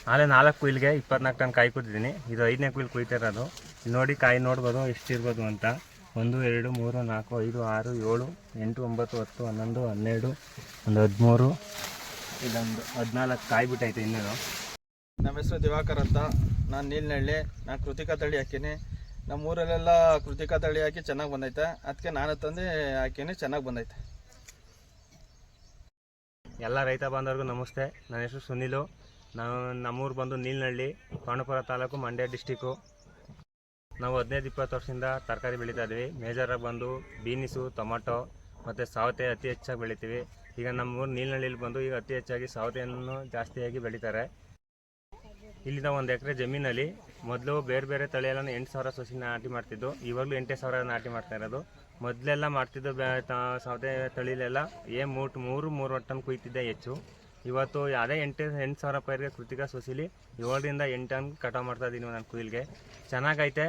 ಆಲೆ 4 ಕುಯ್ಲಿಗೆ 24 ಟನ್ ಕಾಯಿ ಕುಯ್ದಿದ್ದೀನಿ. ಇದು 5ನೇ ಕುಯ್ಲು ಕುಯ್ತಾ ಇರೋದು. ನೋಡಿ ಕಾಯಿ ನೋಡ್ಬೋದು ಎಷ್ಟಿರ್ಬೋದು ಅಂತ. 1 2 3 4 5 6 7 8 9 10 11 12 ಒಂದು 13 ಇದೊಂದು 14 ಕಾಯಿ ಬಿಟ್ಟೈತೆ ಇನ್ನೇನು. ನಮ್ಮ ಹೆಸರು ದಿವಾಕರ್ ಅಂತ. ನಾನು ನೀಲ್ನಹಳ್ಳಿ. ನಾನು ಕೃತಿಕಾ ತಳಿ ಹಾಕೀನಿ. ನಮ್ಮೂರಲ್ಲೆಲ್ಲ ಕೃತಿಕಾ ತಳಿ ಹಾಕಿ ಚೆನ್ನಾಗಿ ಬಂದೈತೆ. ಅದಕ್ಕೆ ನಾನು ತಂದು ಹಾಕೀನಿ, ಚೆನ್ನಾಗಿ ಬಂದೈತೆ. ಎಲ್ಲ ರೈತ ಬಾಂಧವರಿಗೂ ನಮಸ್ತೆ. ನನ್ನ ಹೆಸರು ಸುನಿಲು. ನಮ್ಮೂರು ಬಂದು ನೀಲ್ನಹಳ್ಳಿ, ಪಾಂಡವಪುರ ತಾಲೂಕು, ಮಂಡ್ಯ ಡಿಸ್ಟಿಕ್ಕು. ನಾವು 15-20 ವರ್ಷದಿಂದ ತರಕಾರಿ ಬೆಳೀತಾ ಇದ್ವಿ. ಮೇಜರಾಗಿ ಬಂದು ಬೀನಿಸು, ಟೊಮಾಟೊ ಮತ್ತು ಸೌತೆ ಅತಿ ಹೆಚ್ಚಾಗಿ ಬೆಳಿತೀವಿ. ಈಗ ನಮ್ಮೂರು ನೀಲ್ನಹಳ್ಳಿಲಿ ಬಂದು ಈಗ ಅತಿ ಹೆಚ್ಚಾಗಿ ಸೌತೆಯನ್ನು ಜಾಸ್ತಿಯಾಗಿ ಬೆಳೀತಾರೆ. ಇಲ್ಲಿಂದ 1 ಎಕರೆ ಜಮೀನಲ್ಲಿ ಮೊದಲು ಬೇರೆ ಬೇರೆ ತಳಿಯೆಲ್ಲ 8,000 ಸಸಿ ನಾಟಿ ಮಾಡ್ತಿದ್ದು. ಇವಾಗಲೂ 8,000 ನಾಟಿ ಮಾಡ್ತಾ ಇರೋದು. ಮೊದಲೆಲ್ಲ ಮಾಡ್ತಿದ್ದು ಸೌತೆ ತಳಿಲೆಲ್ಲ 3 ಟನ್ ಕುಯ್ತಿದ್ದೆ ಹೆಚ್ಚು. ಇವತ್ತು ಅದೇ 8,000 ಪೈರಿಗೆ ಕೃತಿಕಾ ಸೊಸಿಲಿ 7ರಿಂದ 8 ಟನ್ ಕಟಾವು ಮಾಡ್ತಾ ಇದ್ದೀನಿ ನಾನು ಕುಯ್ಲಿಗೆ. ಚೆನ್ನಾಗೈತೆ.